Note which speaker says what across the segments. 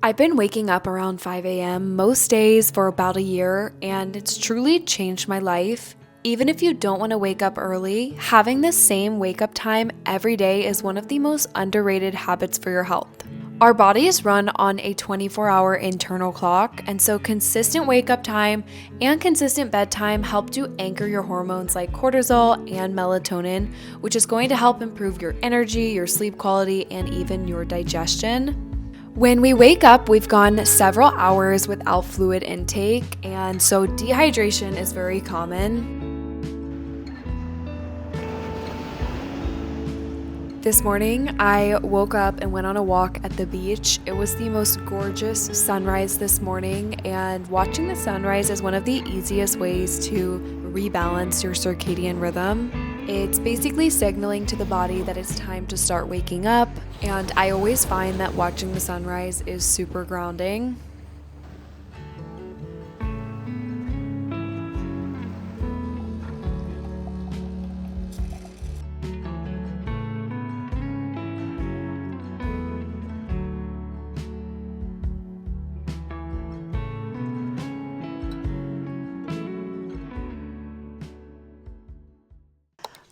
Speaker 1: I've been waking up around 5 a.m. most days for about a year, and it's truly changed my life. Even if you don't want to wake up early, having the same wake up time every day is one of the most underrated habits for your health. Our bodies run on a 24-hour internal clock, and so consistent wake up time and consistent bedtime help to anchor your hormones like cortisol and melatonin, which is going to help improve your energy, your sleep quality, and even your digestion. When we wake up, we've gone several hours without fluid intake, and so dehydration is very common. This morning, I woke up and went on a walk at the beach. It was the most gorgeous sunrise this morning, and watching the sunrise is one of the easiest ways to rebalance your circadian rhythm. It's basically signaling to the body that it's time to start waking up, and I always find that watching the sunrise is super grounding.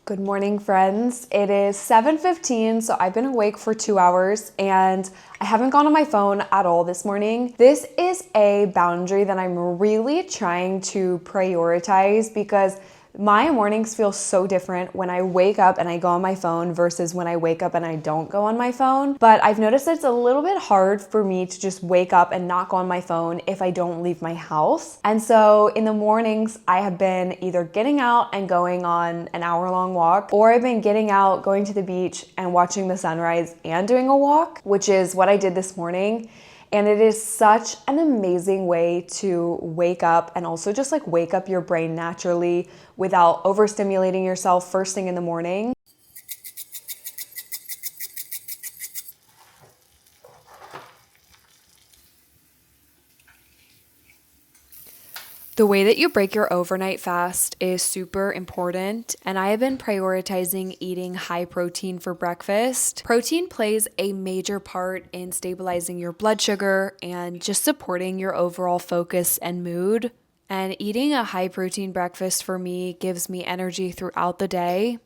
Speaker 1: Good morning, friends. It is 7:15, so I've been awake for 2 hours and I haven't gone on my phone at all this morning. This is a boundary that I'm really trying to prioritize because my mornings feel so different when I wake up and I go on my phone versus when I wake up and I don't go on my phone. But I've noticed that it's a little bit hard for me to just wake up and not go on my phone if I don't leave my house. And so in the mornings, I have been either getting out and going on an hour-long walk, or I've been getting out, going to the beach and watching the sunrise and doing a walk, which is what I did this morning. And it is such an amazing way to wake up and also just like wake up your brain naturally without overstimulating yourself first thing in the morning. The way that you break your overnight fast is super important, and I have been prioritizing eating high protein for breakfast. Protein plays a major part in stabilizing your blood sugar and just supporting your overall focus and mood. And eating a high protein breakfast for me gives me energy throughout the day.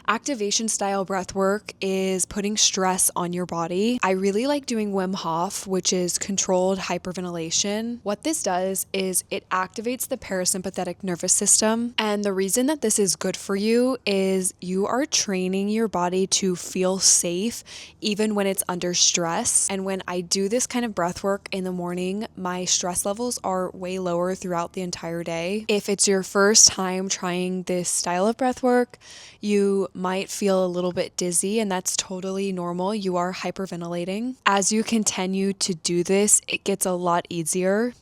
Speaker 1: Activation style breath work is putting stress on your body. I really like doing Wim Hof, which is controlled hyperventilation. What this does is it activates the parasympathetic nervous system. And the reason that this is good for you is you are training your body to feel safe even when it's under stress. And when I do this kind of breath work in the morning, my stress levels are way lower throughout the entire day. If it's your first time trying this style of breath work, you might feel a little bit dizzy, and that's totally normal. You are hyperventilating. As you continue to do this, it gets a lot easier.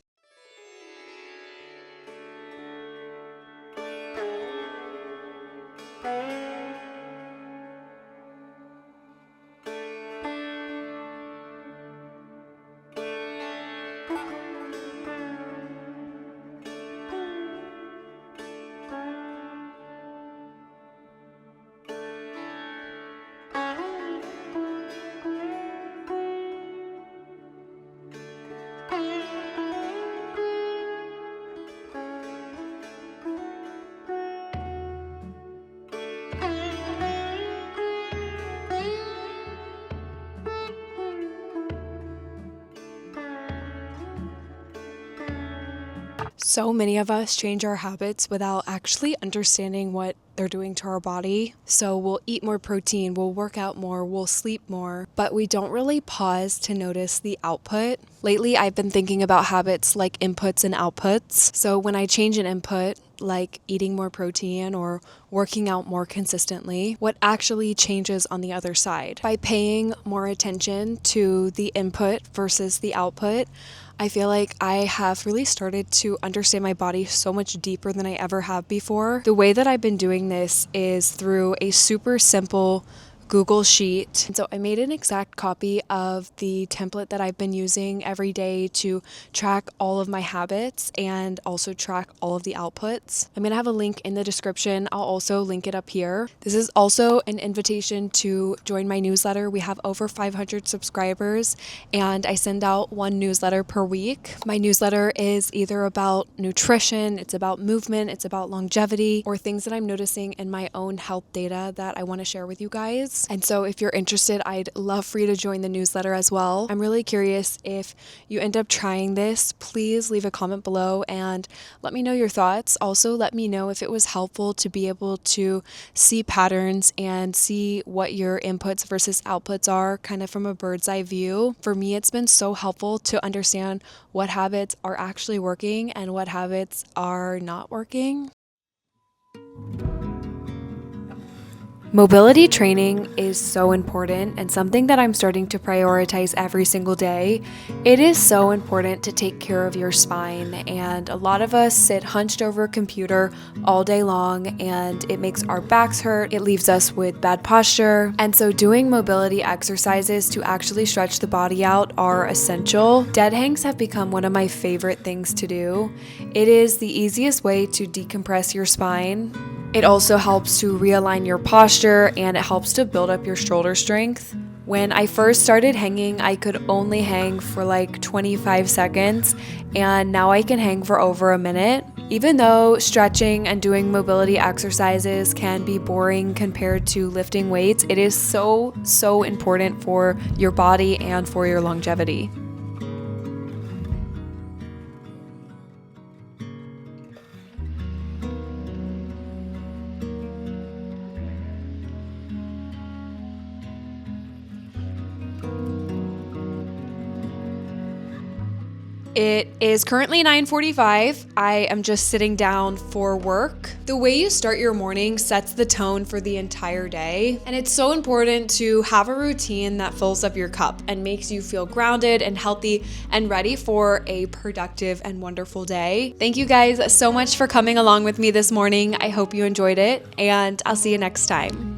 Speaker 1: So many of us change our habits without actually understanding what they're doing to our body. So we'll eat more protein, we'll work out more, we'll sleep more, but we don't really pause to notice the output. Lately, I've been thinking about habits like inputs and outputs. So when I change an input, like eating more protein or working out more consistently, what actually changes on the other side? By paying more attention to the input versus the output, I feel like I have really started to understand my body so much deeper than I ever have before. The way that I've been doing this is through a super simple Google Sheet. And so I made an exact copy of the template that I've been using every day to track all of my habits and also track all of the outputs. I'm gonna have a link in the description. I'll also link it up here. This is also an invitation to join my newsletter. We have over 500 subscribers and I send out one newsletter per week. My newsletter is either about nutrition, it's about movement, it's about longevity, or things that I'm noticing in my own health data that I want to share with you guys. And so if you're interested, I'd love for you to join the newsletter as well. I'm really curious if you end up trying this, please leave a comment below and let me know your thoughts. Also, let me know if it was helpful to be able to see patterns and see what your inputs versus outputs are kind of from a bird's eye view. For me, it's been so helpful to understand what habits are actually working and what habits are not working. Mobility training is so important and something that I'm starting to prioritize every single day. It is so important to take care of your spine, and a lot of us sit hunched over a computer all day long and it makes our backs hurt. It leaves us with bad posture. And so doing mobility exercises to actually stretch the body out are essential. Dead hangs have become one of my favorite things to do. It is the easiest way to decompress your spine. It also helps to realign your posture and it helps to build up your shoulder strength. When I first started hanging, I could only hang for like 25 seconds, and now I can hang for over a minute. Even though stretching and doing mobility exercises can be boring compared to lifting weights, it is so important for your body and for your longevity. It is currently 9:45. I am just sitting down for work. The way you start your morning sets the tone for the entire day, and it's so important to have a routine that fills up your cup and makes you feel grounded and healthy and ready for a productive and wonderful day. Thank you guys so much for coming along with me this morning. I hope you enjoyed it, and I'll see you next time.